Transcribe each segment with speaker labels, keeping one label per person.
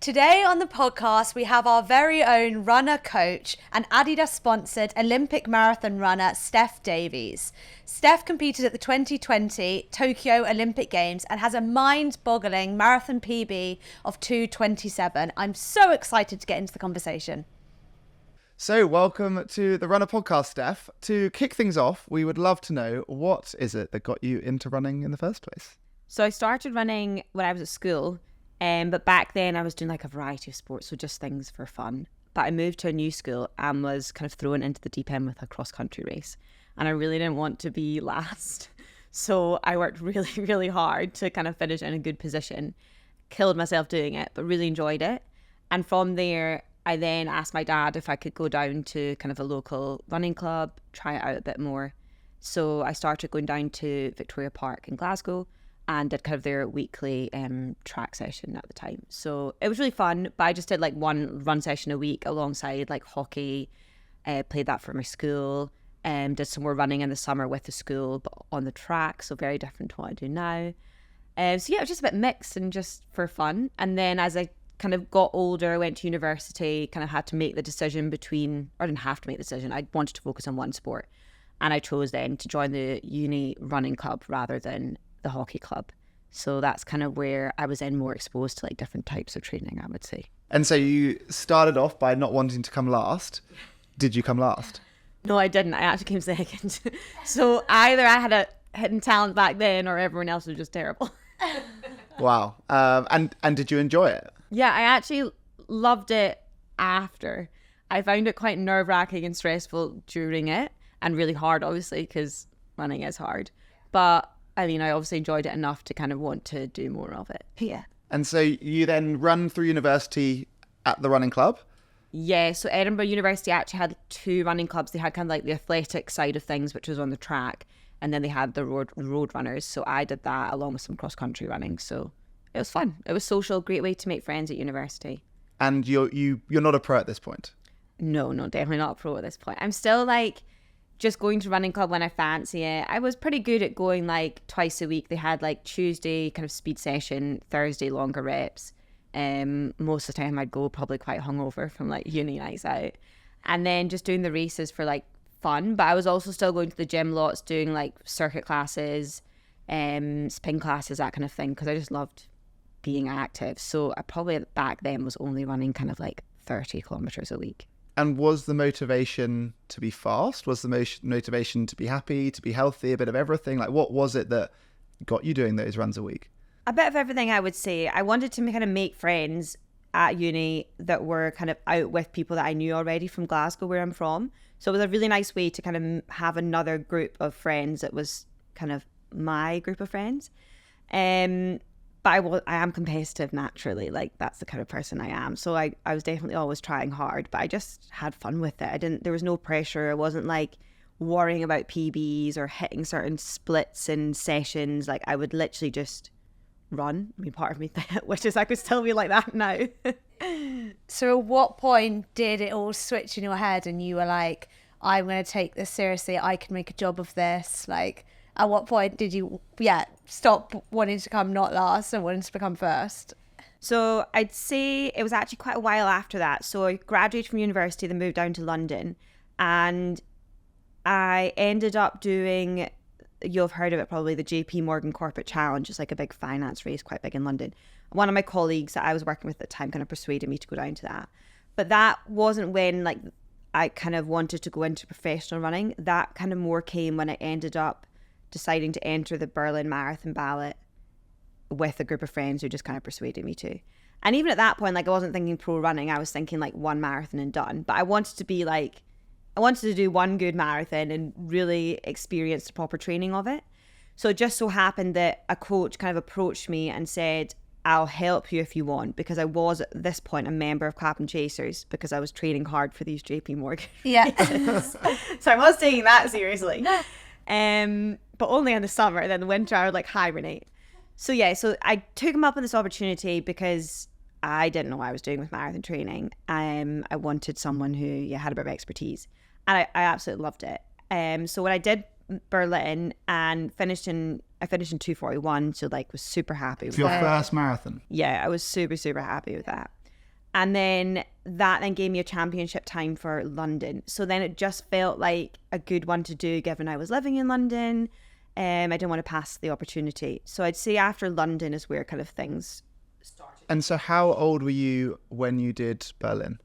Speaker 1: Today on the podcast, we have our very own runner coach and Adidas sponsored Olympic marathon runner, Steph Davis. Steph competed at the 2020 Tokyo Olympic Games and has a mind-boggling marathon PB of 2:27. I'm so excited to get into the conversation.
Speaker 2: So welcome to the Runna Podcast, Steph. To kick things off, we would love to know, what is it that got you into running in the first place?
Speaker 3: So I started running when I was at school. But back then I was doing like a variety of sports, so just things for fun. But I moved to a new school and was kind of thrown into the deep end with a cross-country race. And I really didn't want to be last. So I worked really, really hard to kind of finish in a good position. Killed myself doing it, but really enjoyed it. And from there, I then asked my dad if I could go down to kind of a local running club, try it out a bit more. So I started going down to Victoria Park in Glasgow and did kind of their weekly track session at the time. So it was really fun, but I just did like one run session a week alongside like hockey, played that for my school, did some more running in the summer with the school, but on the track, so very different to what I do now. So yeah, it was just a bit mixed and just for fun. And then as I kind of got older, went to university, kind of had to make the decision between, or I didn't have to make the decision, I wanted to focus on one sport. And I chose then to join the uni running club rather than the hockey club. So that's kind of where I was then more exposed to like different types of training, I would say.
Speaker 2: And so you started off by not wanting to come last. Did you come last?
Speaker 3: No, I didn't. I actually came second. So either I had a hidden talent back then or everyone else was just terrible.
Speaker 2: Wow. And did you enjoy it?
Speaker 3: Yeah, I actually loved it after. I found it quite nerve-wracking and stressful during it and really hard, obviously, because running is hard. But I mean, I obviously enjoyed it enough to kind of want to do more of it. Yeah.
Speaker 2: And so you then run through university at the running club?
Speaker 3: Yeah, so Edinburgh University actually had two running clubs. They had kind of like the athletic side of things, which was on the track, and then they had the road runners. So I did that along with some cross-country running. So it was fun. It was social, great way to make friends at university.
Speaker 2: And you're not a pro at this point?
Speaker 3: No, definitely not a pro at this point. I'm still like just going to running club when I fancy it. I was pretty good at going like twice a week. They had like Tuesday kind of speed session, Thursday longer reps. Most of the time I'd go probably quite hungover from like uni nights out, and then just doing the races for like fun. But I was also still going to the gym lots, doing like circuit classes, spin classes, that kind of thing, because I just loved being active. So I probably back then was only running kind of like 30 kilometers a week.
Speaker 2: And was the motivation to be fast? Was the motivation to be happy, to be healthy, a bit of everything? Like, what was it that got you doing those runs a week?
Speaker 3: A bit of everything, I would say. I wanted to kind of make friends at uni that were kind of out with people that I knew already from Glasgow, where I'm from. So it was a really nice way to kind of have another group of friends that was kind of my group of friends. But I am competitive naturally, like that's the kind of person I am. So I was definitely always trying hard, but I just had fun with it. There was no pressure. I wasn't like worrying about PBs or hitting certain splits and sessions. Like I would literally just run. I mean, part of me wishes I could still be like that now.
Speaker 1: So at what point did it all switch in your head and you were like, I'm going to take this seriously, I can make a job of this? Like, at what point did you, stop wanting to come not last and wanting to become first?
Speaker 3: So I'd say it was actually quite a while after that. So I graduated from university, then moved down to London, and I ended up doing, you've heard of it probably, the JP Morgan Corporate Challenge. It's like a big finance race, quite big in London. One of my colleagues that I was working with at the time kind of persuaded me to go down to that. But that wasn't when like I kind of wanted to go into professional running. That kind of more came when I ended up deciding to enter the Berlin Marathon ballot with a group of friends who just kind of persuaded me to. And even at that point, like I wasn't thinking pro running, I was thinking like one marathon and done. But I wanted to do one good marathon and really experience the proper training of it. So it just so happened that a coach kind of approached me and said, I'll help you if you want, because I was at this point a member of Clapham Chasers because I was training hard for these JP Morgan races. So I was taking that seriously. But only in the summer. And then the winter I would like hibernate. So so I took him up on this opportunity because I didn't know what I was doing with marathon training. I wanted someone who had a bit of expertise, and I absolutely loved it. So when I did Berlin and I finished in 2:41, so like was super happy with
Speaker 2: your
Speaker 3: that.
Speaker 2: first marathon?
Speaker 3: Yeah, I was super happy with that. And then that then gave me a championship time for London. So then it just felt like a good one to do given I was living in London. I didn't want to pass the opportunity. So I'd say after London is where kind of things started.
Speaker 2: And so how old were you when you did Berlin?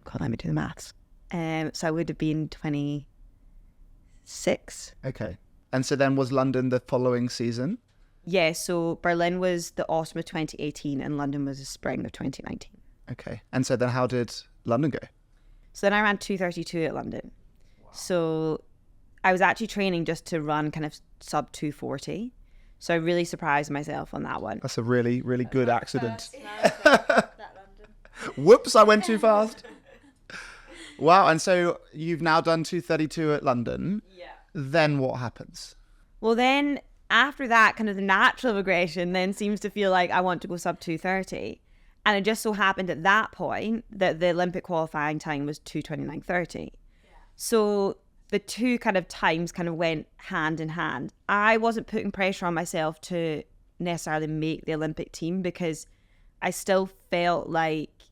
Speaker 3: God, let me do the maths. So I would have been 26.
Speaker 2: Okay. And so then was London the following season?
Speaker 3: Yeah, so Berlin was the autumn of 2018 and London was the spring of 2019.
Speaker 2: Okay. And so then how did London go?
Speaker 3: So then I ran 2:32 at London. Wow. So I was actually training just to run kind of sub 2:40. So I really surprised myself on that one.
Speaker 2: That's a really, really good accident. Whoops, I went too fast. Wow. And so you've now done 2:32 at London.
Speaker 3: Yeah.
Speaker 2: Then what happens?
Speaker 3: Well, then after that, kind of the natural progression then seems to feel like I want to go sub 2:30. And it just so happened at that point that the Olympic qualifying time was 2:29:30. Yeah. So the two kind of times kind of went hand in hand. I wasn't putting pressure on myself to necessarily make the Olympic team because I still felt like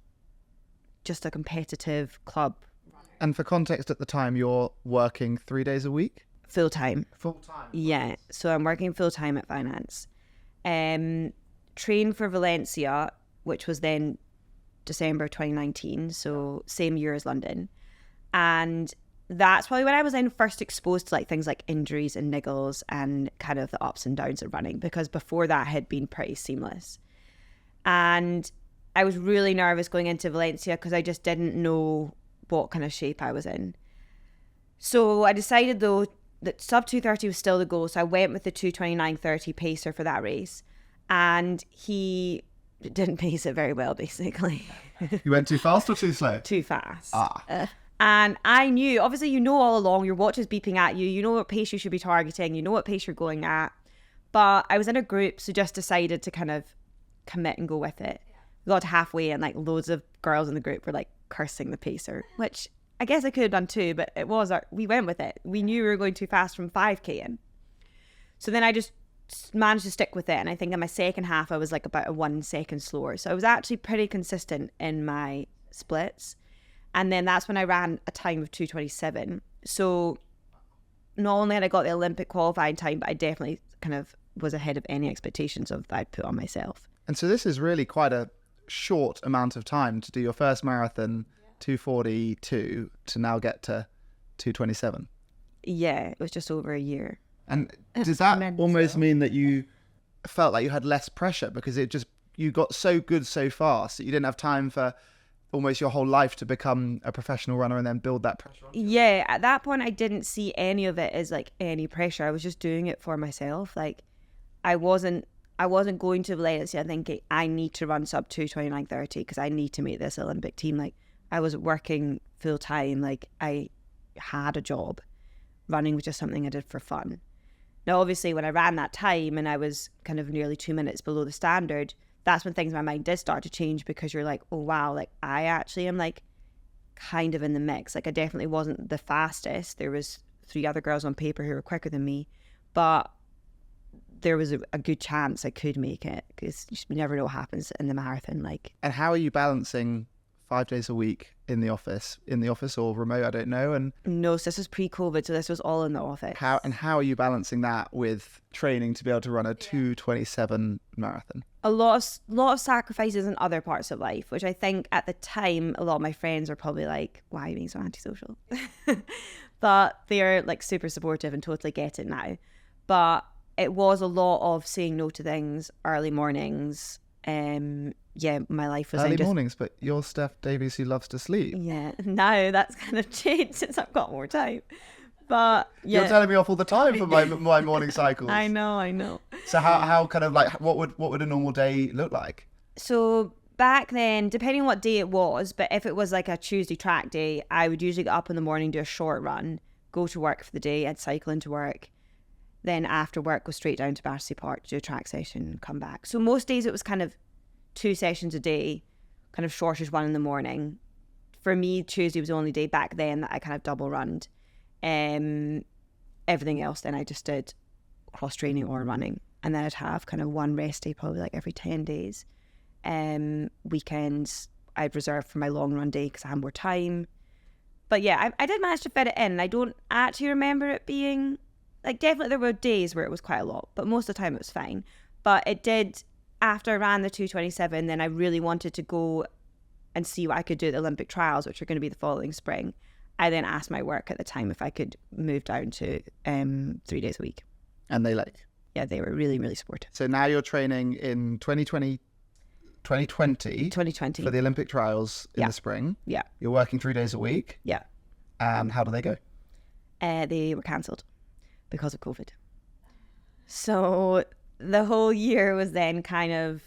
Speaker 3: just a competitive club.
Speaker 2: And for context, at the time, you're working 3 days a week?
Speaker 3: Full time.
Speaker 2: Full time?
Speaker 3: Yeah. So I'm working full time at finance. Trained for Valencia, which was then December 2019, so same year as London. And that's probably when I was then first exposed to like things like injuries and niggles and kind of the ups and downs of running, because before that had been pretty seamless. And I was really nervous going into Valencia because I just didn't know what kind of shape I was in. So I decided though that sub 2:30 was still the goal, so I went with the 2:29:30 pacer for that race, and he didn't pace it very well, basically.
Speaker 2: You went too fast or too slow?
Speaker 3: Too fast.
Speaker 2: Ah.
Speaker 3: And I knew, obviously, you know all along, your watch is beeping at you, you know what pace you should be targeting, you know what pace you're going at. But I was in a group, so just decided to kind of commit and go with it. We got halfway and like loads of girls in the group were like cursing the pacer, which I guess I could have done too, but we went with it. We knew we were going too fast from 5K in. So then I just managed to stick with it, and I think in my second half I was like about a 1 second slower, so I was actually pretty consistent in my splits. And then that's when I ran a time of 2:27. So not only had I got the Olympic qualifying time, but I definitely kind of was ahead of any expectations of that I'd put on myself.
Speaker 2: And so this is really quite a short amount of time to do your first marathon, 2:42, to now get to 2:27.
Speaker 3: Yeah, it was just over a year.
Speaker 2: And does that almost mean that you felt like you had less pressure because you got so good so fast that you didn't have time for almost your whole life to become a professional runner and then build that pressure on?
Speaker 3: Yeah, at that point I didn't see any of it as like any pressure. I was just doing it for myself. Like I wasn't going to Valencia thinking I need to run sub 2:29:30 because I need to make this Olympic team. Like I was working full time. Like I had a job. Running was just something I did for fun. Now, obviously, when I ran that time and I was kind of nearly 2 minutes below the standard, that's when things in my mind did start to change, because you're like, oh, wow, like I actually am like kind of in the mix. Like I definitely wasn't the fastest. There was 3 other girls on paper who were quicker than me, but there was a good chance I could make it, because you never know what happens in the marathon. Like,
Speaker 2: and how are you balancing 5 days a week in the office or remote? I don't know. And
Speaker 3: no, so this was pre-COVID, so this was all in the office.
Speaker 2: How are you balancing that with training to be able to run a 2:27 marathon?
Speaker 3: A lot of sacrifices in other parts of life, which I think at the time a lot of my friends are probably like, why are you being so antisocial? But they're like super supportive and totally get it now. But it was a lot of saying no to things, early mornings. Yeah, my life was
Speaker 2: early mornings, but you're Steph Davis who loves to sleep.
Speaker 3: Yeah, now that's kind of changed since I've got more time. But yeah,
Speaker 2: you're telling me off all the time for my morning cycles.
Speaker 3: I know.
Speaker 2: So how kind of like what would a normal day look like?
Speaker 3: So back then, depending on what day it was, but if it was like a Tuesday track day, I would usually get up in the morning, do a short run, go to work for the day, I'd cycle into work. Then after work, go straight down to Battersea Park, do a track session, come back. So most days it was kind of 2 sessions a day, kind of shortish one in the morning. For me, Tuesday was the only day back then that I kind of double runned. Everything else then I just did cross training or running. And then I'd have kind of one rest day, probably like every 10 days. Weekends, I'd reserved for my long run day because I had more time. But yeah, I did manage to fit it in. I don't actually remember it being, like, definitely there were days where it was quite a lot, but most of the time it was fine. But it did, after I ran the 2:27, then I really wanted to go and see what I could do at the Olympic trials, which are going to be the following spring. I then asked my work at the time if I could move down to 3 days a week.
Speaker 2: And they let you?
Speaker 3: Yeah, they were really, really supportive.
Speaker 2: So now you're training in 2020 for the Olympic trials in the spring.
Speaker 3: Yeah.
Speaker 2: You're working 3 days a week.
Speaker 3: Yeah.
Speaker 2: And how do they go?
Speaker 3: They were cancelled because of COVID. So the whole year was then kind of,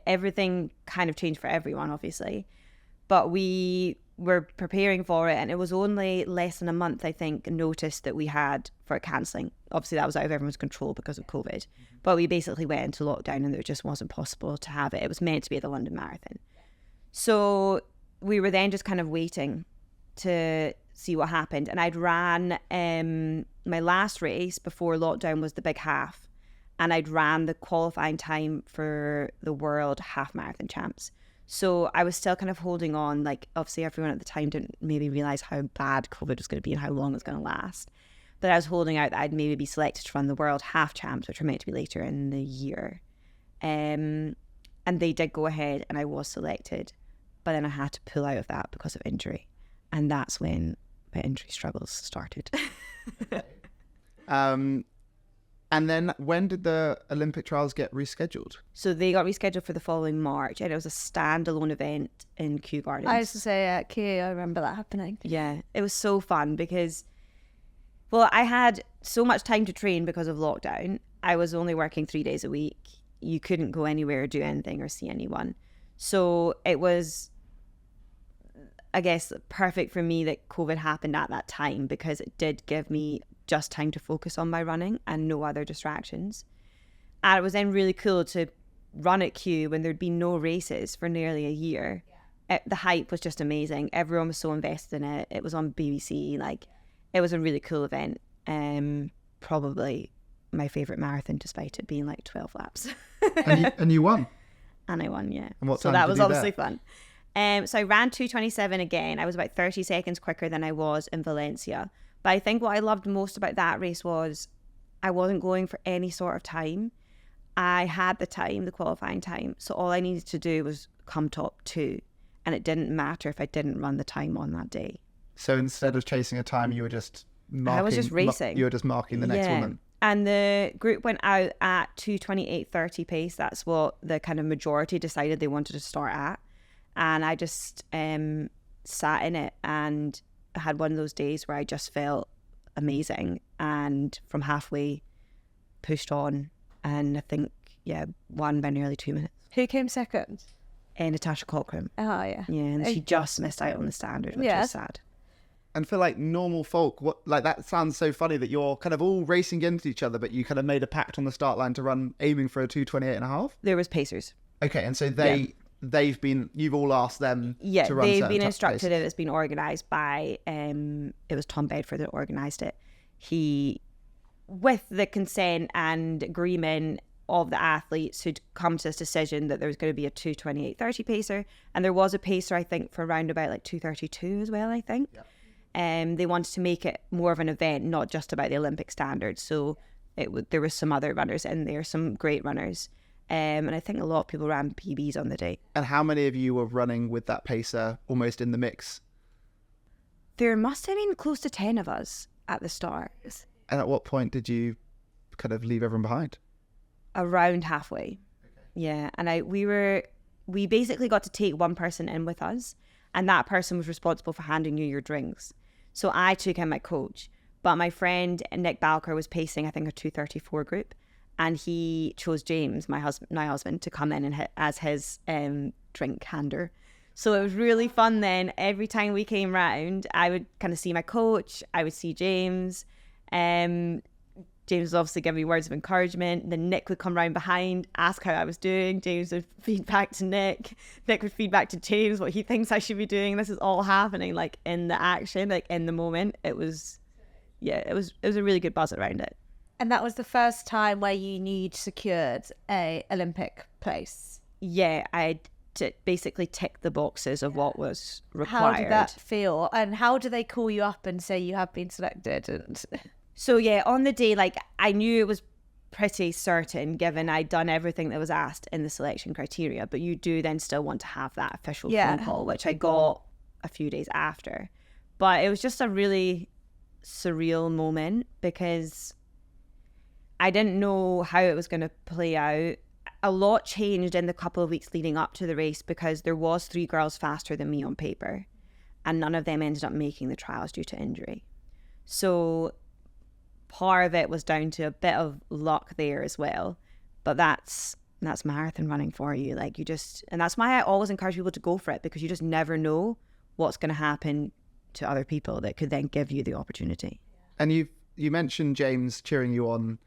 Speaker 3: everything kind of changed for everyone, obviously. But we were preparing for it, and it was only less than a month, I think, notice that we had for cancelling. Obviously, that was out of everyone's control because of COVID. But we basically went into lockdown, and it just wasn't possible to have it. It was meant to be at the London Marathon. So we were then just kind of waiting to see what happened. And I'd ran my last race before lockdown was the big half. And I'd ran the qualifying time for the World Half Marathon Champs. So I was still kind of holding on. Like, obviously everyone at the time didn't maybe realise how bad COVID was going to be and how long it was going to last. But I was holding out that I'd maybe be selected to run the World Half Champs, which are meant to be later in the year. And they did go ahead and I was selected. But then I had to pull out of that because of injury. And that's when my injury struggles started.
Speaker 2: And then when did the Olympic trials get rescheduled?
Speaker 3: So they got rescheduled for the following March, and it was a standalone event in Kew Gardens.
Speaker 1: I used to say at Kew, I remember that happening.
Speaker 3: Yeah, it was so fun because, well, I had so much time to train because of lockdown. I was only working 3 days a week. You couldn't go anywhere or do anything or see anyone. So it was, I guess, perfect for me that COVID happened at that time because it did give me just time to focus on my running and no other distractions. And it was then really cool to run at Kew when there'd been no races for nearly a year. The hype was just amazing. Everyone was so invested in it. It was on BBC. Like, it was a really cool event. Probably my favourite marathon, despite it being like 12 laps.
Speaker 2: and you won?
Speaker 3: And I won, yeah.
Speaker 2: And what
Speaker 3: so
Speaker 2: time
Speaker 3: that
Speaker 2: did
Speaker 3: was
Speaker 2: you do
Speaker 3: obviously
Speaker 2: there?
Speaker 3: fun. So I ran 2:27 again. I was about 30 seconds quicker than I was in Valencia. But I think what I loved most about that race was I wasn't going for any sort of time. I had the time, the qualifying time. So all I needed to do was come top 2. And it didn't matter if I didn't run the time on that day.
Speaker 2: So instead of chasing a time, you were just marking...
Speaker 3: I was just racing.
Speaker 2: You were just marking the next woman.
Speaker 3: And the group went out at 2:28:30 pace. That's what the kind of majority decided they wanted to start at. And I just sat in it and had one of those days where I just felt amazing, and from halfway pushed on, and I think won by nearly 2 minutes.
Speaker 1: Who came second?
Speaker 3: Natasha Cochran.
Speaker 1: Oh yeah.
Speaker 3: Yeah, and she just missed out on the standard, which was sad.
Speaker 2: And for like normal folk, that sounds so funny that you're kind of all racing into each other, but you kind of made a pact on the start line to run aiming for a 2:28.5.
Speaker 3: There was pacers.
Speaker 2: Okay, and so you've all asked them to run.
Speaker 3: They've been instructed. It's been organised by it was Tom Bedford that organised it. He, with the consent and agreement of the athletes, who'd come to this decision that there was going to be a 2:28:30 pacer, and there was a pacer, I think, for around about like 2:32 as well, I think. They wanted to make it more of an event, not just about the Olympic standards. So there was some other runners in there, some great runners. And I think a lot of people ran PBs on the day.
Speaker 2: And how many of you were running with that pacer almost in the mix?
Speaker 3: There must have been close to 10 of us at the start.
Speaker 2: And at what point did you kind of leave everyone behind?
Speaker 3: Around halfway. Okay. Yeah. And we basically got to take one person in with us, and that person was responsible for handing you your drinks. So I took in my coach, but my friend Nick Balker was pacing, I think, a 2:34 group. And he chose James, my husband, to come in and as his drink hander. So it was really fun then. Every time we came round, I would kind of see my coach, I would see James. James would obviously give me words of encouragement. Then Nick would come round behind, ask how I was doing. James would feed back to Nick. Nick would feed back to James what he thinks I should be doing. This is all happening like in the action, like in the moment. It was a really good buzz around it.
Speaker 1: And that was the first time where you knew you'd secured a Olympic place.
Speaker 3: Yeah, I'd to basically tick the boxes of what was required.
Speaker 1: How did that feel? And how do they call you up and say you have been selected? And
Speaker 3: so yeah, on the day, like I knew it was pretty certain given I'd done everything that was asked in the selection criteria, but you do then still want to have that official phone call, which I got a few days after. But it was just a really surreal moment because I didn't know how it was going to play out. A lot changed in the couple of weeks leading up to the race because there was 3 girls faster than me on paper, and none of them ended up making the trials due to injury. So part of it was down to a bit of luck there as well, but that's marathon running for you. Like you just, and that's why I always encourage people to go for it, because you just never know what's going to happen to other people that could then give you the opportunity.
Speaker 2: And you mentioned James cheering you on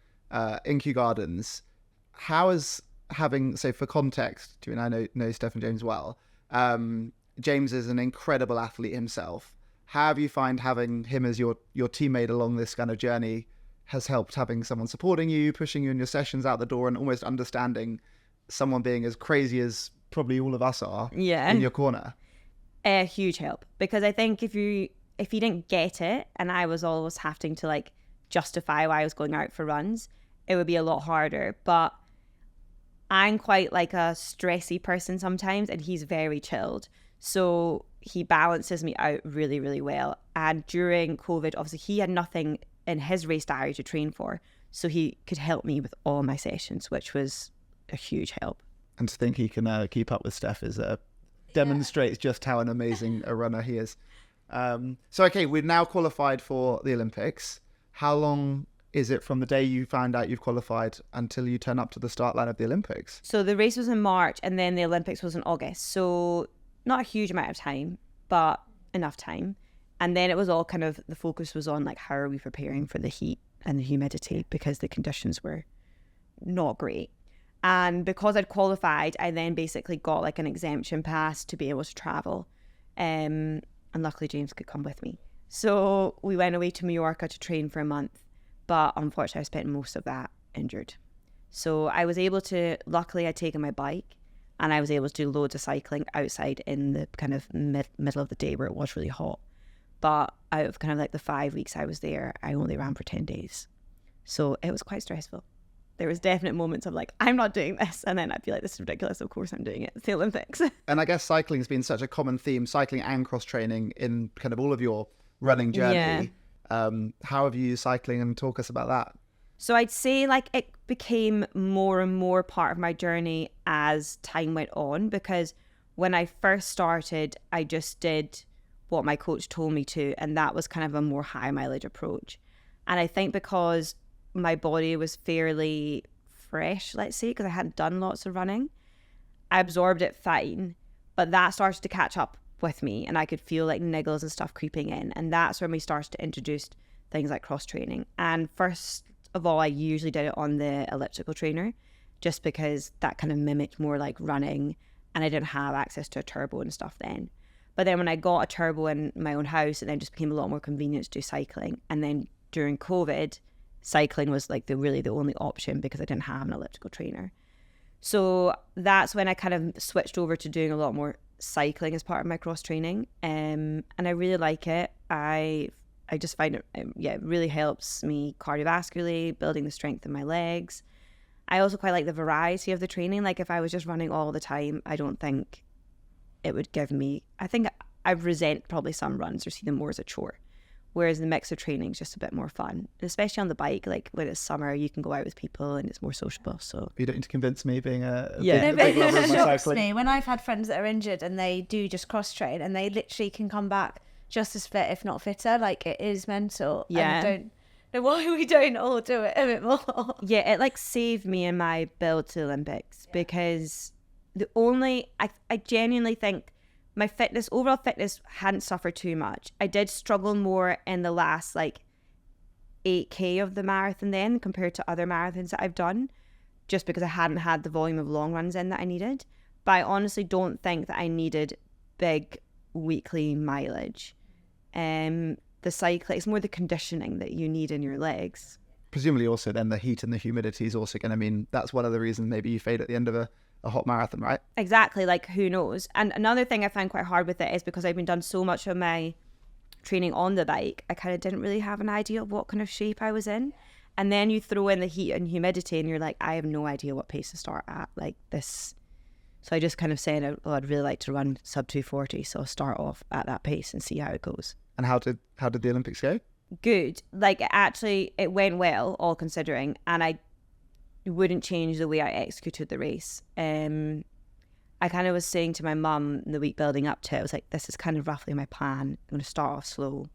Speaker 2: in Kew Gardens. How is having, so for context, I mean, I know Steph and James well. James is an incredible athlete himself. How have you find having him as your teammate along this kind of journey has helped, having someone supporting you, pushing you in your sessions out the door, and almost understanding someone being as crazy as probably all of us are in your corner?
Speaker 3: A huge help, because I think if you didn't get it and I was always having to like justify why I was going out for runs, it would be a lot harder. But I'm quite like a stressy person sometimes, and he's very chilled. So he balances me out really, really well. And during COVID, obviously he had nothing in his race diary to train for, so he could help me with all my sessions, which was a huge help.
Speaker 2: And to think he can keep up with Steph is demonstrates just how an amazing a runner he is. So okay, we've now qualified for the Olympics. How long is it from the day you find out you've qualified until you turn up to the start line of the Olympics?
Speaker 3: So the race was in March and then the Olympics was in August. So not a huge amount of time, but enough time. And then it was all kind of, the focus was on like, how are we preparing for the heat and the humidity, because the conditions were not great. And because I'd qualified, I then basically got like an exemption pass to be able to travel. And luckily James could come with me. So we went away to Mallorca to train for a month. But unfortunately, I spent most of that injured. So I was able to, luckily I'd taken my bike and I was able to do loads of cycling outside in the kind of middle of the day where it was really hot. But out of kind of like the 5 weeks I was there, I only ran for 10 days. So it was quite stressful. There was definite moments of like, I'm not doing this. And then I'd be like, this is ridiculous. Of course I'm doing it. It's the Olympics.
Speaker 2: And I guess cycling has been such a common theme, cycling and cross training in kind of all of your running journey.
Speaker 3: Yeah.
Speaker 2: How have you used cycling, and talk us about that?
Speaker 3: So I'd say like it became more and more part of my journey as time went on, because when I first started, I just did what my coach told me to, and that was kind of a more high mileage approach. And I think because my body was fairly fresh, let's say, because I hadn't done lots of running, I absorbed it fine, but that started to catch up with me and I could feel like niggles and stuff creeping in, and that's when we started to introduce things like cross training. And first of all, I usually did it on the elliptical trainer just because that kind of mimicked more like running, and I didn't have access to a turbo and stuff then. But then when I got a turbo in my own house, it then just became a lot more convenient to do cycling. And then during COVID, cycling was like the only option because I didn't have an elliptical trainer. So that's when I kind of switched over to doing a lot more cycling as part of my cross training. And I really like it. I just find it, it really helps me cardiovascularly, building the strength in my legs. I also quite like the variety of the training. Like if I was just running all the time, I don't think it would give me, I think I resent probably some runs or see them more as a chore. Whereas the mix of training is just a bit more fun, especially on the bike. Like when it's summer, you can go out with people and it's more sociable. So
Speaker 2: you don't need to convince me, being a
Speaker 1: big
Speaker 2: lover of my
Speaker 1: shocks
Speaker 2: cycling.
Speaker 1: me when I've had friends that are injured and they do just cross train and they literally can come back just as fit, if not fitter. Like it is mental.
Speaker 3: Yeah.
Speaker 1: And I don't know why we don't all do it a bit more.
Speaker 3: Yeah, it like saved me in my build to the Olympics because I genuinely think my overall fitness hadn't suffered too much. I did struggle more in the last like 8K of the marathon then compared to other marathons that I've done, just because I hadn't had the volume of long runs in that I needed. But I honestly don't think that I needed big weekly mileage. The cycling, it's more the conditioning that you need in your legs.
Speaker 2: Presumably also then the heat and the humidity is also going to mean that's one of the reasons maybe you fade at the end of a hot marathon, right?
Speaker 3: Exactly, like who knows? And another thing I find quite hard with it is because I've been done so much of my training on the bike, I kind of didn't really have an idea of what kind of shape I was in. And then you throw in the heat and humidity and you're like, I have no idea what pace to start at. Like this. So I just kind of said, oh, I'd really like to run sub 240. So I'll start off at that pace and see how it goes.
Speaker 2: And how did the Olympics go?
Speaker 3: Good. Like it went well, all considering. And I wouldn't change the way I executed the race. I kind of was saying to my mum the week building up to it, I was like, this is kind of roughly my plan. I'm going to start off slow.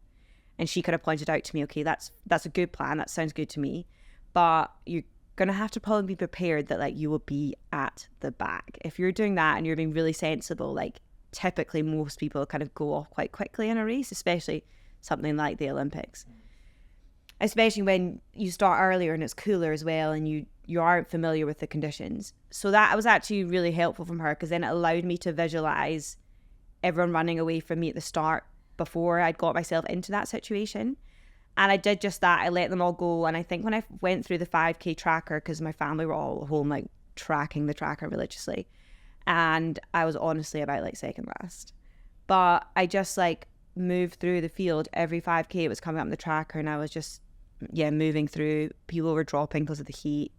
Speaker 3: And she kind of pointed out to me, okay, that's a good plan. That sounds good to me. But you're going to have to probably be prepared that like you will be at the back. If you're doing that and you're being really sensible, like typically most people kind of go off quite quickly in a race, especially something like the Olympics. Especially when you start earlier and it's cooler as well and you aren't familiar with the conditions. So that was actually really helpful from her because then it allowed me to visualize everyone running away from me at the start before I'd got myself into that situation. And I did just that. I let them all go. And I think when I went through the 5K tracker, because my family were all home like tracking the tracker religiously, and I was honestly about like second last. But I just like moved through the field. Every 5K it was coming up in the tracker and I was just moving through. People were dropping because of the heat.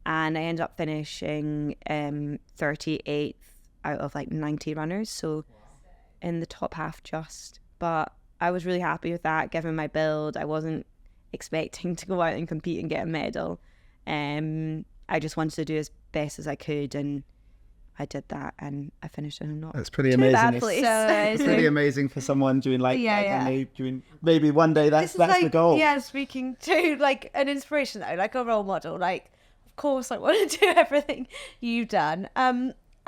Speaker 3: And I ended up finishing 38th out of like 90 runners. So in the top half just. But I was really happy with that, given my build. I wasn't expecting to go out and compete and get a medal. I just wanted to do as best as I could, and I did that, and I finished in a not.
Speaker 2: That's pretty amazing.
Speaker 1: It's
Speaker 2: pretty amazing for someone doing like, doing maybe one day that's like, the goal.
Speaker 1: Yeah, speaking to like an inspiration though, like a role model. Like, of course, I want to do everything you've done.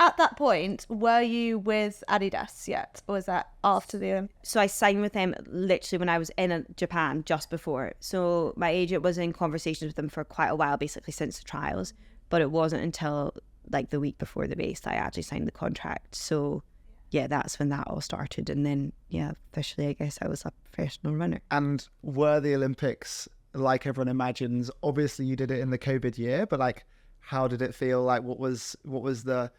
Speaker 1: At that point, were you with Adidas yet? Or was that after the...
Speaker 3: So I signed with them literally when I was in Japan just before. So my agent was in conversations with them for quite a while, basically since the trials. But it wasn't until like the week before the race that I actually signed the contract. So yeah, that's when that all started. And then, officially, I guess I was a professional runner.
Speaker 2: And were the Olympics like everyone imagines? Obviously, you did it in the COVID year, but like, how did it feel? Like, what was the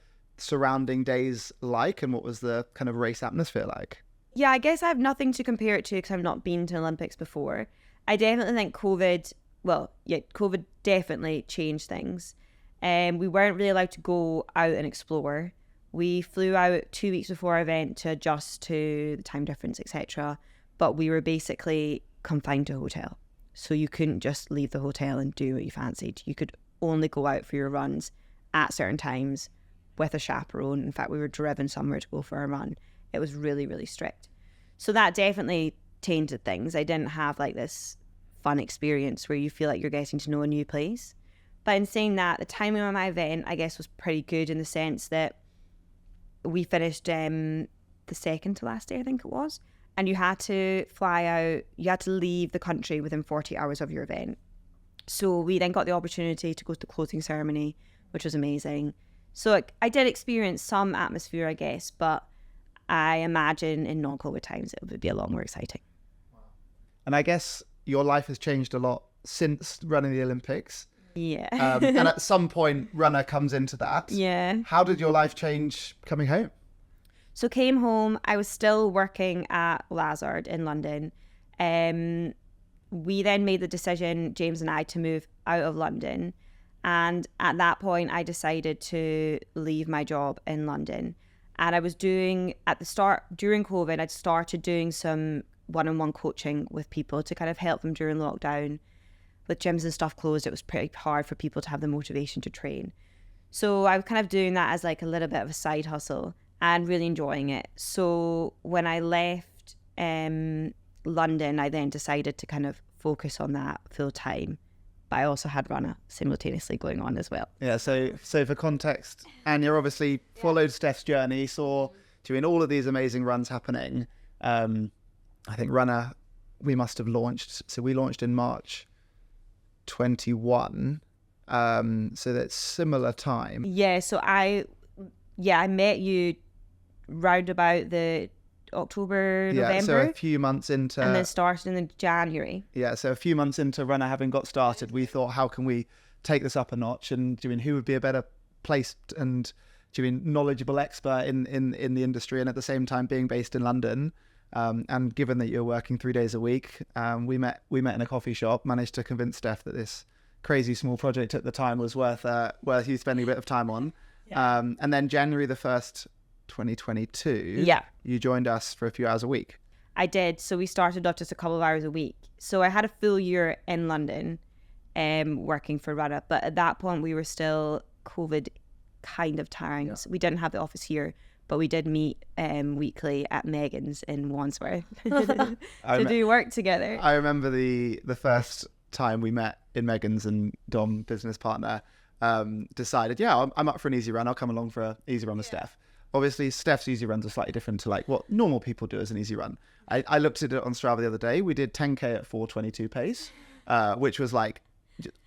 Speaker 2: surrounding days like, and what was the kind of race atmosphere like?
Speaker 3: Yeah, I guess I have nothing to compare it to because I've not been to Olympics before. I definitely think COVID definitely changed things. We weren't really allowed to go out and explore. We flew out 2 weeks before our event to adjust to the time difference, etc. But we were basically confined to a hotel. So you couldn't just leave the hotel and do what you fancied. You could only go out for your runs at certain times with a chaperone. In fact, we were driven somewhere to go for a run. It was really, really strict. So that definitely tainted things. I didn't have like this fun experience where you feel like you're getting to know a new place. But in saying that, the timing of my event, I guess, was pretty good in the sense that we finished the second to last day, I think it was. And you had to fly out, you had to leave the country within 40 hours of your event. So we then got the opportunity to go to the closing ceremony, which was amazing. So I did experience some atmosphere, I guess, but I imagine in non-COVID times it would be a lot more exciting.
Speaker 2: And I guess your life has changed a lot since running the Olympics.
Speaker 3: Yeah.
Speaker 2: And at some point, Runna comes into that.
Speaker 3: Yeah.
Speaker 2: How did your life change coming home?
Speaker 3: So came home, I was still working at Lazard in London. We then made the decision, James and I, to move out of London. And at that point, I decided to leave my job in London. And I was doing, at the start, during COVID, I'd started doing some one-on-one coaching with people to kind of help them during lockdown. With gyms and stuff closed, it was pretty hard for people to have the motivation to train. So I was kind of doing that as like a little bit of a side hustle and really enjoying it. So when I left London, I then decided to kind of focus on that full time. But I also had Runna simultaneously going on as well.
Speaker 2: Yeah, so for context, and you obviously followed Steph's journey, saw doing all of these amazing runs happening. I think Runna, we must have launched. So we launched in March 21. So that's similar time.
Speaker 3: Yeah, so I met you round about the October, November.
Speaker 2: Yeah, so a few months into...
Speaker 3: And then started in January.
Speaker 2: Yeah, so a few months into Runna having got started, we thought, how can we take this up a notch? And who would be a better place and knowledgeable expert in the industry, and at the same time being based in London. And given that you're working 3 days a week, we met in a coffee shop, managed to convince Steph that this crazy small project at the time was worth you spending a bit of time on. Yeah. And then January the 1st, 2022, you joined us for a few hours a week.
Speaker 3: I did. So we started off just a couple of hours a week. So I had a full year in London working for Runna, but at that point we were still COVID kind of times. We didn't have the office here, but we did meet weekly at Megan's in Wandsworth to do work together.
Speaker 2: I remember the first time we met in Megan's, and Dom, business partner, decided, I'm up for an easy run. I'll come along for an easy run with Steph. Obviously, Steph's easy runs are slightly different to like what normal people do as an easy run. I looked at it on Strava the other day. We did 10K at 4:22 pace, which was like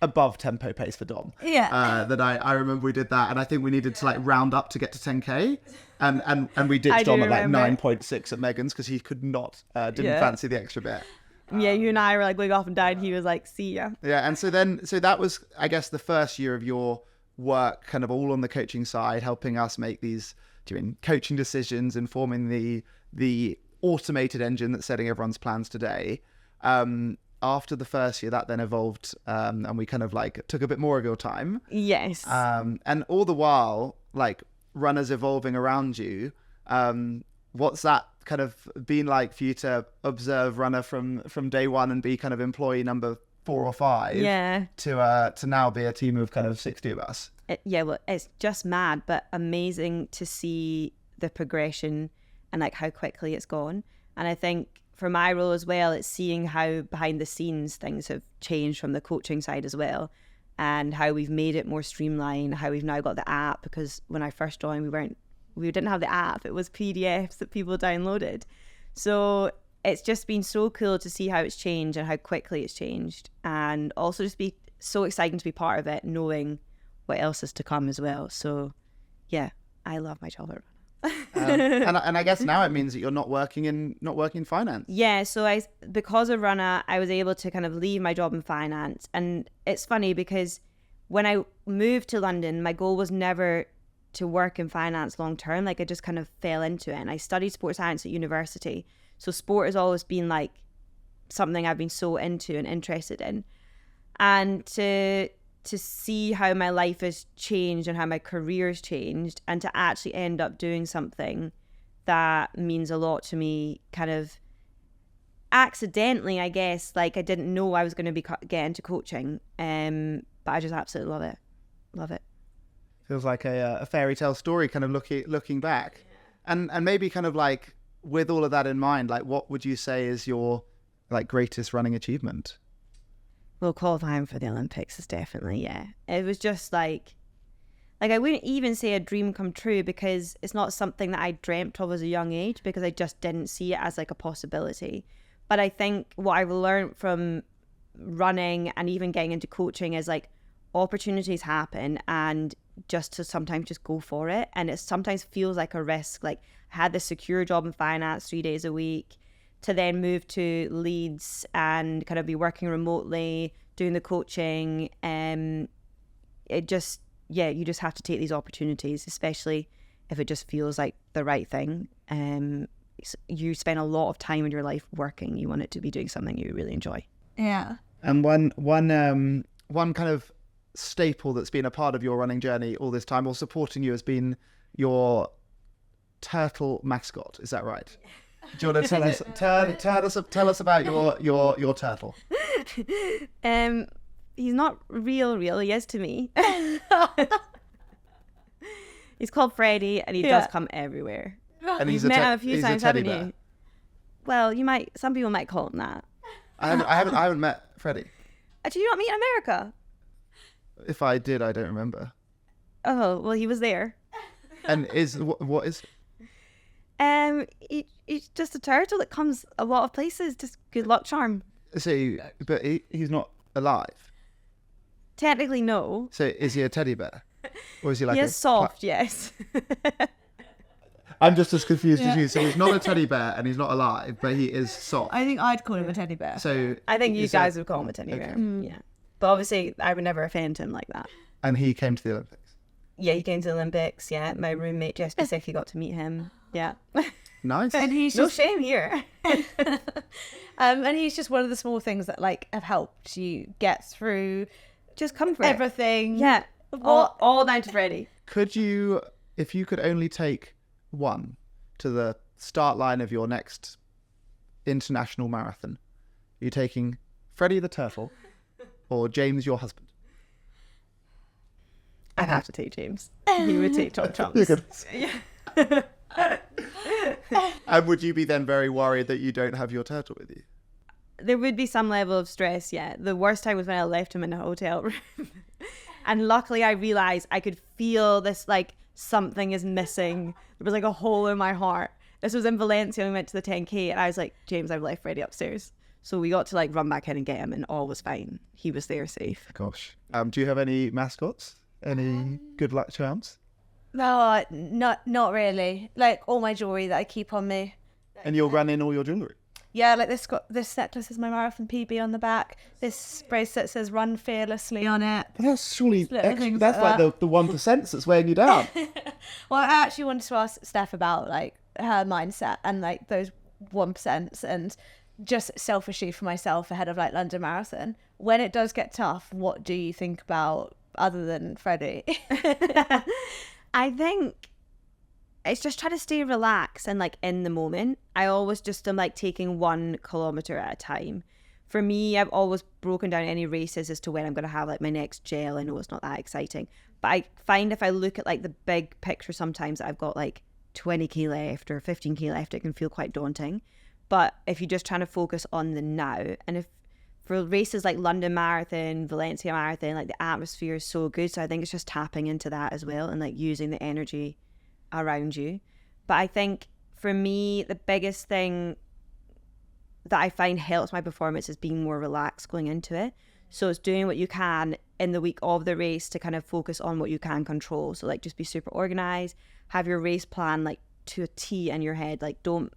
Speaker 2: above tempo pace for Dom. That I remember we did that, and I think we needed to like round up to get to 10K, and we ditched Dom at like 9.6 at Megan's because he could not didn't fancy the extra bit.
Speaker 3: You and I were like going off and down. He was like, see ya.
Speaker 2: And so that was, I guess, the first year of your work, kind of all on the coaching side, helping us make these coaching decisions, informing the automated engine that's setting everyone's plans today. After the first year, that then evolved, and we kind of like took a bit more of your time.
Speaker 3: Yes.
Speaker 2: And all the while, like Runna's evolving around you. What's that kind of been like for you to observe Runna from day one and be kind of employee number 4 or 5? To now be a team of kind of 60 of us.
Speaker 3: Well, it's just mad, but amazing to see the progression and like how quickly it's gone. And I think for my role as well, it's seeing how behind the scenes things have changed from the coaching side as well, and how we've made it more streamlined, how we've now got the app, because when I first joined, we didn't have the app. It was PDFs that people downloaded. So it's just been so cool to see how it's changed and how quickly it's changed, and also just be so exciting to be part of it, knowing what else is to come as well. So I love my job at Runna.
Speaker 2: and I guess now it means that you're not working in finance.
Speaker 3: So because of Runna, I was able to kind of leave my job in finance. And it's funny because when I moved to London, my goal was never to work in finance long term. Like I just kind of fell into it, and I studied sports science at university. So sport has always been like something I've been so into and interested in. And to see how my life has changed and how my career's changed, and to actually end up doing something that means a lot to me, kind of accidentally, I guess. Like I didn't know I was going to get into coaching, but I just absolutely love it.
Speaker 2: Feels like a fairy tale story, kind of looking back. And maybe kind of like with all of that in mind, like what would you say is your like greatest running achievement?
Speaker 3: Well, qualifying for the Olympics is definitely, it was just like I wouldn't even say a dream come true, because it's not something that I dreamt of as a young age, because I just didn't see it as like a possibility. But I think what I've learned from running and even getting into coaching is like opportunities happen, and just to sometimes just go for it. And it sometimes feels like a risk. Like I had this secure job in finance 3 days a week, to then move to Leeds and kind of be working remotely, doing the coaching. It just, you just have to take these opportunities, especially if it just feels like the right thing. You spend a lot of time in your life working. You want it to be doing something you really enjoy.
Speaker 1: Yeah.
Speaker 2: And one kind of staple that's been a part of your running journey all this time, or supporting you, has been your turtle mascot. Is that right? Do you want to tell us about your turtle?
Speaker 3: He's not real. He is to me. He's called Freddy, and he does come everywhere.
Speaker 2: And
Speaker 3: You've met him a few times, haven't you? Well, some people might call him that.
Speaker 2: I haven't met Freddy.
Speaker 3: Did you not meet in America?
Speaker 2: If I did, I don't remember.
Speaker 3: Oh, well, he was there.
Speaker 2: And what is?
Speaker 3: He's just a turtle that comes a lot of places. Just good luck charm.
Speaker 2: So, but he's not alive.
Speaker 3: Technically, no.
Speaker 2: So, is he a teddy bear, or is he like?
Speaker 3: He is soft, yes.
Speaker 2: I'm just as confused as you. So he's not a teddy bear and he's not alive, but he is soft.
Speaker 1: I think I'd call him a teddy bear.
Speaker 2: So
Speaker 3: I think you guys would call him a teddy bear. Yeah, but obviously I would never offend him like that.
Speaker 2: And he came to the Olympics.
Speaker 3: Yeah, he came to the Olympics. Yeah, my roommate Jess Basicki got to meet him. Yeah.
Speaker 2: Nice.
Speaker 1: And he's
Speaker 3: No
Speaker 1: just,
Speaker 3: shame here.
Speaker 1: and he's just one of the small things that like have helped you get through
Speaker 3: Just comfort.
Speaker 1: everything.
Speaker 3: Yeah. All down to Freddy.
Speaker 2: Could you, if you could only take one to the start line of your next international marathon, are you taking Freddy the turtle or James, your husband?
Speaker 3: I'd have to take James. He would take Tom Trumps.
Speaker 2: You could. And would you be then very worried that you don't have your turtle with you?
Speaker 3: There would be some level of stress, yeah. The worst time was when I left him in a hotel room. And luckily I realised I could feel this, like, something is missing. There was like a hole in my heart. This was in Valencia when we went to the 10K, and I was like, James, I've left Freddy upstairs. So we got to like run back in and get him, and all was fine. He was there safe.
Speaker 2: Gosh. Do you have any mascots? Any good luck charms?
Speaker 1: No, not really. Like all my jewelry that I keep on me.
Speaker 2: And you'll run in all your jewellery?
Speaker 1: Yeah, like this necklace is my marathon PB on the back. This bracelet says "Run fearlessly" on it.
Speaker 2: But that's surely
Speaker 1: Little
Speaker 2: extra,
Speaker 1: things
Speaker 2: that's
Speaker 1: like
Speaker 2: like the 1% that's weighing you down.
Speaker 1: Well, I actually wanted to ask Steph about like her mindset and like those 1%, and just selfishly for myself ahead of like London Marathon. When it does get tough, what do you think about other than Freddy?
Speaker 3: I think it's just trying to stay relaxed and like in the moment. I always just am like taking 1 kilometer at a time. For me, I've always broken down any races as to when I'm going to have like my next gel. I know it's not that exciting, but I find if I look at like the big picture, sometimes I've got like 20k left or 15k left, it can feel quite daunting. But if you're just trying to focus on the now, and if for races like London Marathon, Valencia Marathon, like the atmosphere is so good. So I think it's just tapping into that as well and like using the energy around you. But I think for me, the biggest thing that I find helps my performance is being more relaxed going into it. So it's doing what you can in the week of the race to kind of focus on what you can control. So like just be super organized, have your race plan like to a T in your head. Like don't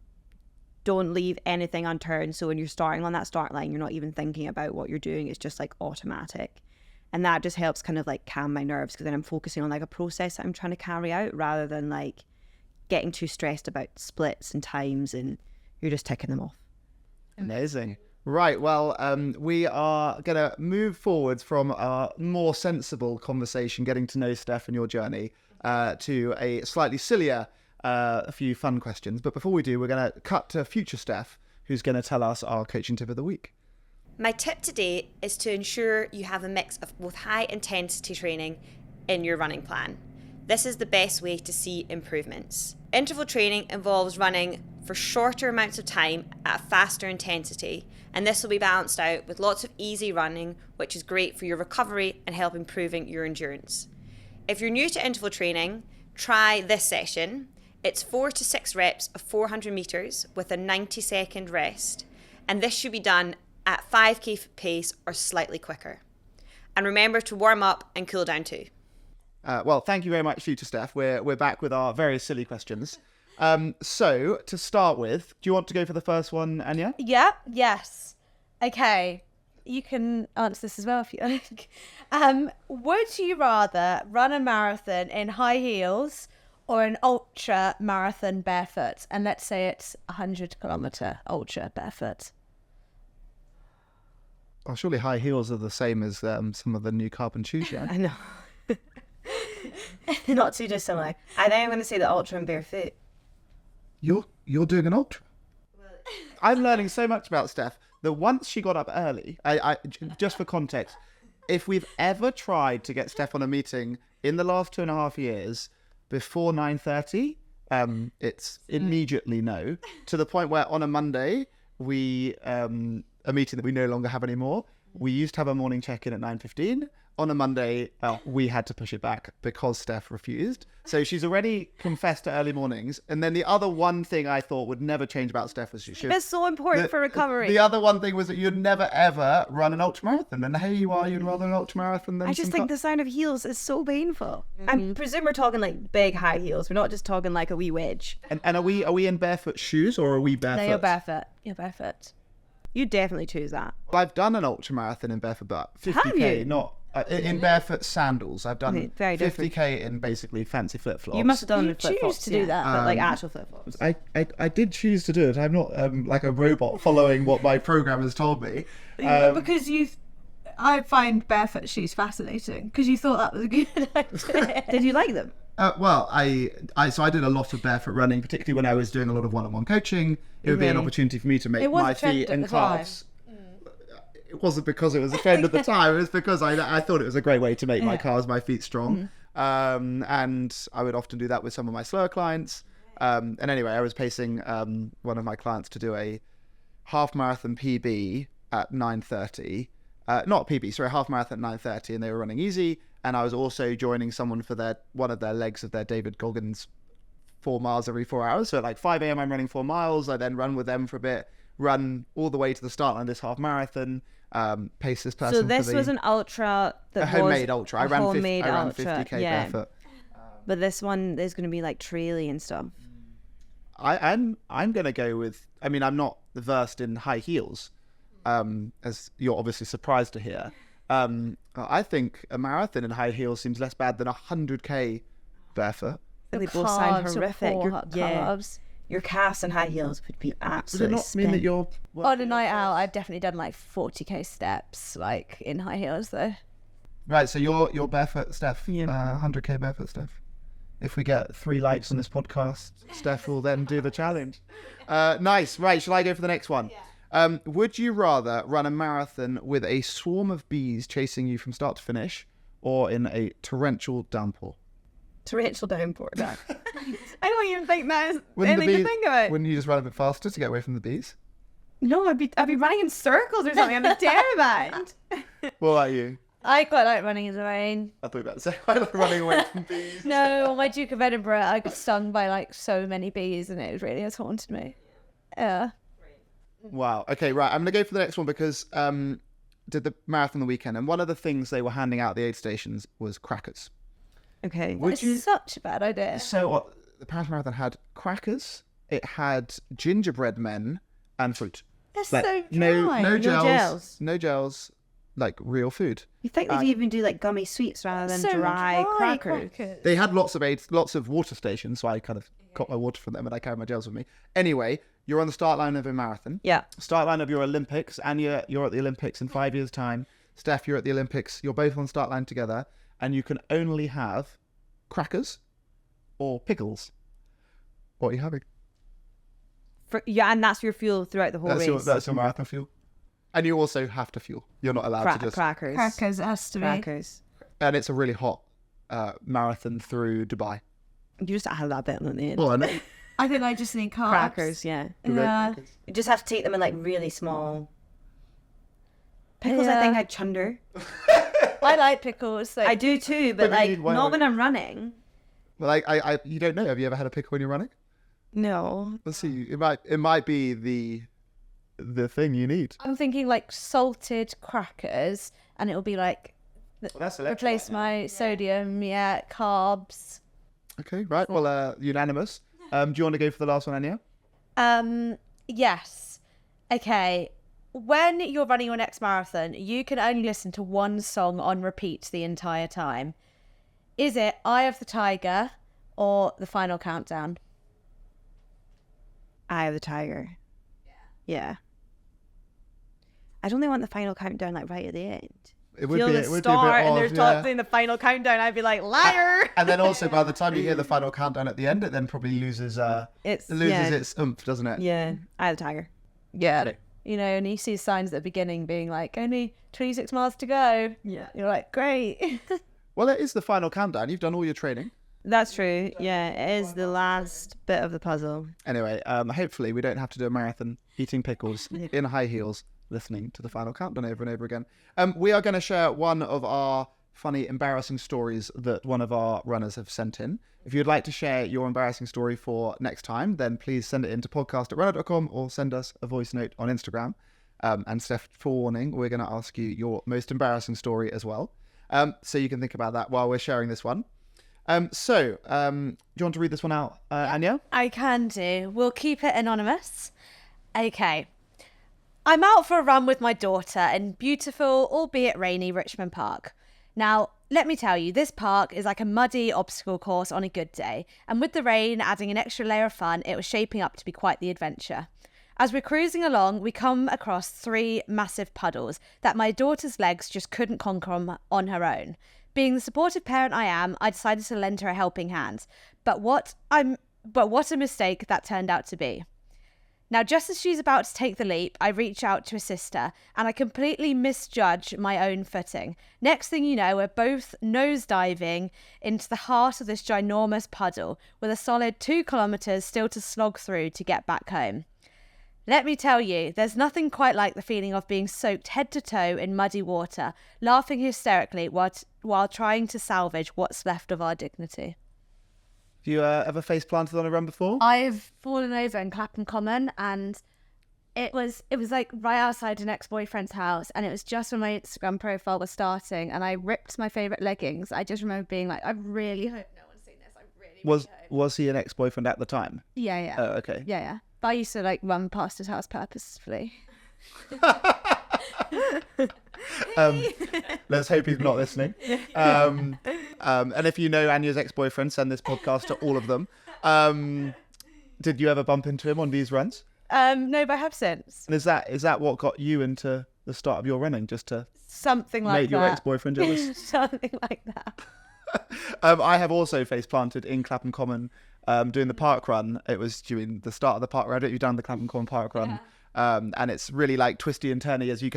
Speaker 3: leave anything unturned. So when you're starting on that start line, you're not even thinking about what you're doing. It's just like automatic. And that just helps kind of like calm my nerves, because then I'm focusing on like a process that I'm trying to carry out rather than like getting too stressed about splits and times, and you're just ticking them off.
Speaker 2: Amazing. Right, well, we are going to move forwards from our more sensible conversation, getting to know Steph and your journey, to a slightly sillier a few fun questions. But before we do, we're going to cut to future Steph, who's going to tell us our coaching tip of the week.
Speaker 4: My tip today is to ensure you have a mix of both high intensity training in your running plan. This is the best way to see improvements. Interval training involves running for shorter amounts of time at a faster intensity, and this will be balanced out with lots of easy running, which is great for your recovery and help improving your endurance. If you're new to interval training, try this session. It's 4 to 6 reps of 400 meters with a 90-second rest, and this should be done at 5k pace or slightly quicker. And remember to warm up and cool down too.
Speaker 2: Well, thank you very much, future Steph. We're back with our very silly questions. So to start with, do you want to go for the first one, Anya?
Speaker 1: Yeah. Yes. Okay. You can answer this as well if you like. Would you rather run a marathon in high heels or an ultra marathon barefoot? And let's say it's 100-kilometer ultra barefoot.
Speaker 2: Oh, surely high heels are the same as some of the new carbon shoes, yeah?
Speaker 3: I know. Not too dissimilar. I think I'm going to say the ultra and barefoot.
Speaker 2: You're doing an ultra? I'm learning so much about Steph that once she got up early, I just for context, if we've ever tried to get Steph on a meeting in the last 2.5 years before 9:30, it's immediately no, to the point where on a Monday, a meeting that we no longer have anymore, we used to have a morning check-in at 9:15. On a Monday, we had to push it back because Steph refused. So she's already confessed to early mornings. And then the other one thing I thought would never change about Steph was she should.
Speaker 3: That's so important for recovery.
Speaker 2: The other one thing was that you'd never ever run an ultramarathon. And here you are, you'd rather an ultramarathon than
Speaker 3: I just think the sound of heels is so painful. I presume we're talking like big high heels. We're not just talking like a wee wedge.
Speaker 2: And are we in barefoot shoes or are we barefoot?
Speaker 1: No, you're barefoot. You're barefoot.
Speaker 3: You definitely choose that.
Speaker 2: Well, I've done an ultramarathon in barefoot, but 50k,
Speaker 3: Have you?
Speaker 2: not in barefoot sandals. I've done
Speaker 3: very
Speaker 2: 50k in basically fancy flip-flops.
Speaker 3: You must have done
Speaker 1: You
Speaker 3: the flip-flops.
Speaker 1: choose to do that.
Speaker 3: But like actual flip-flops.
Speaker 2: I did choose to do it. I'm not like a robot following what my programmers told me.
Speaker 1: Because I find barefoot shoes fascinating because you thought that was a good idea.
Speaker 3: Did you like them?
Speaker 2: Well, I did a lot of barefoot running, particularly when I was doing a lot of one-on-one coaching. It would be an opportunity for me to make
Speaker 1: was
Speaker 2: my
Speaker 1: a trend
Speaker 2: feet
Speaker 1: at
Speaker 2: and
Speaker 1: the time.
Speaker 2: calves. It wasn't because it was a trend at the time. It was because I thought it was a great way to make my calves, my feet strong. And I would often do that with some of my slower clients. And anyway, I was pacing one of my clients to do a half marathon PB at 9:30. Not PB, sorry, half marathon at 9:30, and they were running easy. And I was also joining someone for one of their legs of their David Goggins 4 miles every 4 hours. So at like 5 a.m. I'm running 4 miles. I then run with them for a bit, run all the way to the start line this half marathon, pace this person.
Speaker 3: So this was an ultra that
Speaker 2: a homemade ultra. I ran 50k barefoot.
Speaker 3: But this one is going to be like traily and stuff.
Speaker 2: I'm going to go with, I mean, I'm not versed in high heels, as you're obviously surprised to hear. I think a marathon in high heels seems less bad than 100k barefoot.
Speaker 3: They both sound horrific.
Speaker 1: Calves.
Speaker 3: Your calves and high heels would be
Speaker 2: Does it
Speaker 3: absolutely
Speaker 2: not mean that you're...
Speaker 1: On a night out, I've definitely done like 40k steps, like in high heels though.
Speaker 2: Right, so you're barefoot, Steph.
Speaker 3: Yeah.
Speaker 2: 100k barefoot, Steph. If we get 3 likes on this podcast, Steph will then do the challenge. Nice. Right, shall I go for the next one? Would you rather run a marathon with a swarm of bees chasing you from start to finish, or in a torrential downpour?
Speaker 3: Torrential downpour. I don't even think that is
Speaker 2: Wouldn't
Speaker 3: anything to think about.
Speaker 2: Wouldn't you just run a bit faster to get away from the bees?
Speaker 3: No, I'd be running in circles or something. I'd be terrified.
Speaker 2: What about you?
Speaker 1: I quite like running in the rain.
Speaker 2: I thought you were about to say I like running away from bees.
Speaker 1: No, on my Duke of Edinburgh, I got stung by like so many bees, and it really has haunted me. Yeah.
Speaker 2: Wow. Okay, right. I'm going to go for the next one because did the marathon the weekend, and one of the things they were handing out at the aid stations was crackers.
Speaker 3: Okay.
Speaker 1: Which is such a bad idea.
Speaker 2: So the Paris Marathon had crackers, it had gingerbread men, and fruit.
Speaker 1: It's
Speaker 2: Like,
Speaker 1: so
Speaker 2: no
Speaker 1: dry.
Speaker 2: no gels, like real food.
Speaker 3: You think they'd even do like gummy sweets rather than
Speaker 1: So
Speaker 3: dry crackers?
Speaker 2: They had lots of water stations, so I kind of got my water from them and I carried my gels with me. Anyway, you're on the start line of a marathon.
Speaker 3: Yeah.
Speaker 2: Start line of your Olympics, and you're at the Olympics in 5 years' time. Steph, you're at the Olympics. You're both on the start line together, and you can only have crackers or pickles. What are you having?
Speaker 3: And that's your fuel throughout the whole race.
Speaker 2: That's your marathon fuel. And you also have to fuel. You're not allowed to just...
Speaker 3: Crackers.
Speaker 1: Crackers has to be.
Speaker 3: Crackers.
Speaker 2: And it's a really hot marathon through Dubai.
Speaker 3: You just add that bit on the end.
Speaker 2: Well, I know.
Speaker 1: I think I just need carbs.
Speaker 3: Crackers, yeah.
Speaker 1: Yeah.
Speaker 3: You just have to take them in like really small. Pickles, I
Speaker 1: Yeah.
Speaker 3: think I'd chunder.
Speaker 1: I like pickles. Like,
Speaker 3: I do too, but
Speaker 2: But you
Speaker 3: like
Speaker 2: need-
Speaker 3: not when I'm running.
Speaker 2: Well, I you don't know. Have you ever had a pickle when you're running?
Speaker 3: No.
Speaker 2: Let's see. It might be the thing you need.
Speaker 1: I'm thinking like salted crackers, and it'll be like
Speaker 2: That's
Speaker 1: replace my sodium. Yeah, carbs.
Speaker 2: Okay, right. Well, unanimous. Do you want to go for the last one, Anya?
Speaker 1: Yes. Okay. When you're running your next marathon, you can only listen to one song on repeat the entire time. Is it Eye of the Tiger or The Final Countdown?
Speaker 3: Eye of the Tiger. Yeah. I'd only want the final countdown like right at the end.
Speaker 2: It would
Speaker 3: Feel
Speaker 2: be.
Speaker 3: the
Speaker 2: It would
Speaker 3: start
Speaker 2: be a bit
Speaker 3: and
Speaker 2: odd,
Speaker 3: there's
Speaker 2: yeah.
Speaker 3: doing the final countdown. I'd be like, liar.
Speaker 2: And then also, by the time you hear the final countdown at the end, it then probably loses
Speaker 3: It's
Speaker 2: its oomph, doesn't it?
Speaker 3: Yeah. Eye of the Tiger.
Speaker 1: Yeah.
Speaker 2: Okay.
Speaker 1: You know, and you see signs at the beginning being like, only 26 miles to go.
Speaker 3: Yeah.
Speaker 1: You're like, great.
Speaker 2: Well, it is the final countdown. You've done all your training.
Speaker 3: That's true. Yeah, it is the last bit of the puzzle.
Speaker 2: Anyway, hopefully we don't have to do a marathon eating pickles in high heels, listening to the final countdown over and over again. We are going to share one of our funny, embarrassing stories that one of our runners have sent in. If you'd like to share your embarrassing story for next time, then please send it in to podcast@runner.com or send us a voice note on Instagram. And Steph, forewarning, we're going to ask you your most embarrassing story as well. So you can think about that while we're sharing this one. Do you want to read this one out, Anya?
Speaker 1: I can do. We'll keep it anonymous. Okay. I'm out for a run with my daughter in beautiful, albeit rainy, Richmond Park. Now, let me tell you, this park is like a muddy obstacle course on a good day, and with the rain adding an extra layer of fun, it was shaping up to be quite the adventure. As we're cruising along, we come across 3 massive puddles that my daughter's legs just couldn't conquer on her own. Being the supportive parent I am, I decided to lend her a helping hand. But what a mistake that turned out to be. Now, just as she's about to take the leap, I reach out to assist her, and I completely misjudge my own footing. Next thing you know, we're both nosediving into the heart of this ginormous puddle, with a solid 2 kilometres still to slog through to get back home. Let me tell you, there's nothing quite like the feeling of being soaked head to toe in muddy water, laughing hysterically while trying to salvage what's left of our dignity.
Speaker 2: Have you ever face planted on a run before?
Speaker 1: I've fallen over in Clapham Common, and it was like right outside an ex-boyfriend's house, and it was just when my Instagram profile was starting, and I ripped my favourite leggings. I just remember being like, I really hope no one's seen this. I really hope.
Speaker 2: Was he an ex-boyfriend at the time?
Speaker 1: Yeah.
Speaker 2: Oh, okay.
Speaker 1: Yeah. But I used to like run past his house purposefully.
Speaker 2: Let's hope he's not listening. And if you know Anya's ex-boyfriend, send this podcast to all of them. Did you ever bump into him on these runs?
Speaker 1: No, but I have since.
Speaker 2: And is that what got you into the start of your running? Just to
Speaker 1: something like
Speaker 2: make
Speaker 1: that.
Speaker 2: your ex-boyfriend jealous?
Speaker 1: Something like that.
Speaker 2: I have also face planted in Clapham Common doing the park run. It was during the start of the park run. I don't know if you've done the Clapham Common park run. Yeah. And it's really like twisty and turny as you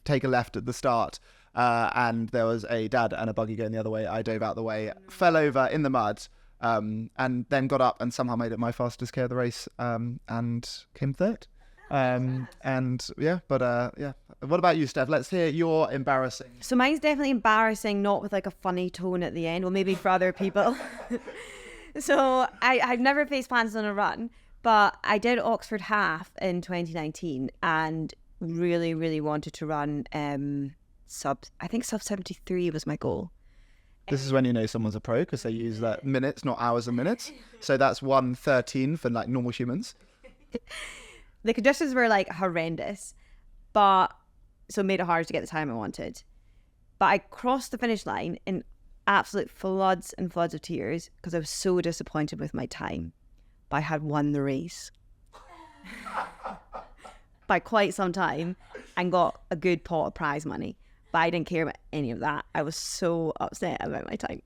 Speaker 2: take a left at the start. And there was a dad and a buggy going the other way. I dove out the way, fell over in the mud, and then got up and somehow made it my fastest K of the race, and came third. What about you, Steph? Let's hear your embarrassing.
Speaker 3: So mine's definitely embarrassing, not with like a funny tone at the end, well, maybe for other people. So I've never face planted on a run, but I did Oxford Half in 2019 and really, really wanted to run sub 73 was my goal.
Speaker 2: This is when you know someone's a pro, because they use that minutes, not hours and minutes. So that's 1:13 for like normal humans.
Speaker 3: The conditions were like horrendous, so it made it hard to get the time I wanted. But I crossed the finish line in absolute floods and floods of tears because I was so disappointed with my time. But I had won the race by quite some time and got a good pot of prize money. But I didn't care about any of that. I was so upset about my time.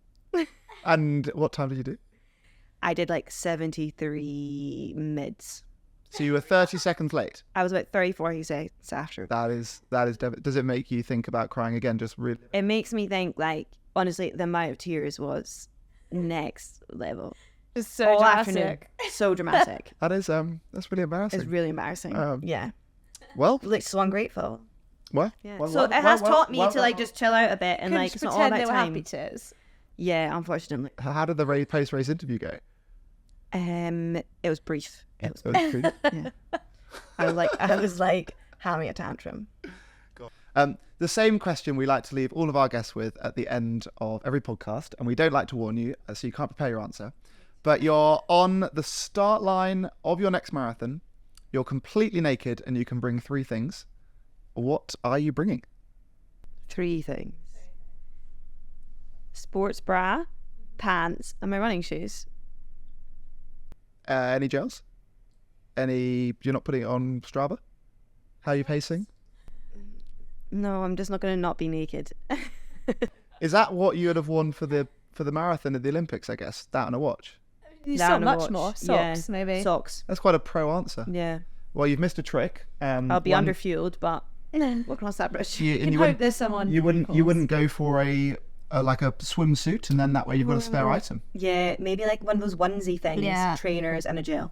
Speaker 2: And what time did you do?
Speaker 3: I did like 73 mids.
Speaker 2: So you were 30 seconds late.
Speaker 3: I was about 30, 40 seconds after.
Speaker 2: That is does it make you think about crying again? Just really.
Speaker 3: It makes me think, like, honestly, the amount of tears was next level.
Speaker 1: It's so
Speaker 3: All
Speaker 1: dramatic.
Speaker 3: afternoon. So dramatic.
Speaker 2: That's really embarrassing.
Speaker 3: It's really embarrassing. Yeah.
Speaker 2: Well,
Speaker 3: Like, so ungrateful.
Speaker 2: what?
Speaker 3: Yeah. So it has taught me to like just chill out a bit and like it's not all
Speaker 1: pretend
Speaker 3: that
Speaker 1: they were
Speaker 3: time.
Speaker 1: happy tears.
Speaker 3: Yeah, unfortunately.
Speaker 2: How did the post-race interview go?
Speaker 3: It was brief. It was
Speaker 2: It was pretty-
Speaker 3: yeah. I was like having a tantrum.
Speaker 2: The same question we like to leave all of our guests with at the end of every podcast, and we don't like to warn you, so you can't prepare your answer. But you're on the start line of your next marathon. You're completely naked, and you can bring 3 things. What are you bringing?
Speaker 3: 3 things: sports bra, pants, and my running shoes.
Speaker 2: Any gels? You're not putting it on Strava? How are you pacing?
Speaker 3: No, I'm just not going to not be naked.
Speaker 2: Is that what you would have worn for the marathon at the Olympics, I guess? That and a watch?
Speaker 1: You
Speaker 3: That
Speaker 1: saw
Speaker 3: and a
Speaker 1: much
Speaker 3: watch.
Speaker 1: more. Socks,
Speaker 3: Yeah,
Speaker 1: maybe.
Speaker 3: Socks.
Speaker 2: That's quite a pro answer.
Speaker 3: Yeah.
Speaker 2: Well, you've missed a trick.
Speaker 3: I'll be underfueled, but we'll cross that bridge.
Speaker 2: You
Speaker 1: You hope there's someone.
Speaker 2: You wouldn't go for a swimsuit, and then that way you've got a spare item.
Speaker 3: Yeah, maybe like one of those onesie things,
Speaker 1: Yeah.
Speaker 3: trainers and a gel.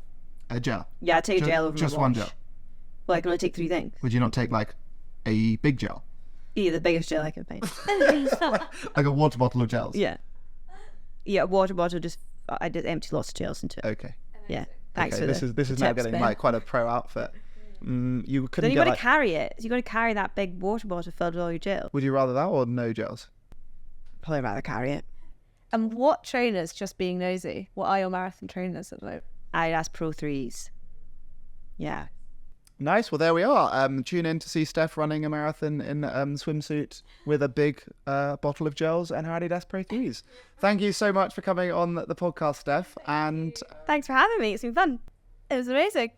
Speaker 2: A gel.
Speaker 3: Yeah, I'll take a gel over
Speaker 2: Just
Speaker 3: my
Speaker 2: one
Speaker 3: watch.
Speaker 2: gel.
Speaker 3: Well, I can only take 3 things.
Speaker 2: Would you not take like a big gel,
Speaker 3: Yeah, the biggest gel I can find.
Speaker 2: like a water bottle of gels?
Speaker 3: Yeah. Yeah, water bottle. I did empty lots of gels into it.
Speaker 2: Okay.
Speaker 3: Yeah. Thanks
Speaker 2: Okay.
Speaker 3: for
Speaker 2: This is now
Speaker 1: tips,
Speaker 2: getting
Speaker 1: Ben.
Speaker 2: like quite a pro outfit. You
Speaker 3: Then
Speaker 2: couldn't
Speaker 3: you
Speaker 2: get
Speaker 3: got to
Speaker 2: like.
Speaker 3: carry it. You got to carry that big water bottle filled with all your gel.
Speaker 2: Would you rather that or no gels?
Speaker 3: Probably rather carry it.
Speaker 1: And what trainers, just being nosy, what are your marathon trainers at the moment?
Speaker 3: Adidas Pro 3s. Yeah.
Speaker 2: Nice. Well, there we are. Tune in to see Steph running a marathon in swimsuit with a big bottle of gels and her Adidas Pro 3s. Thank you so much for coming on the podcast, Steph. And
Speaker 3: thanks for having me. It's been fun.
Speaker 1: It was amazing.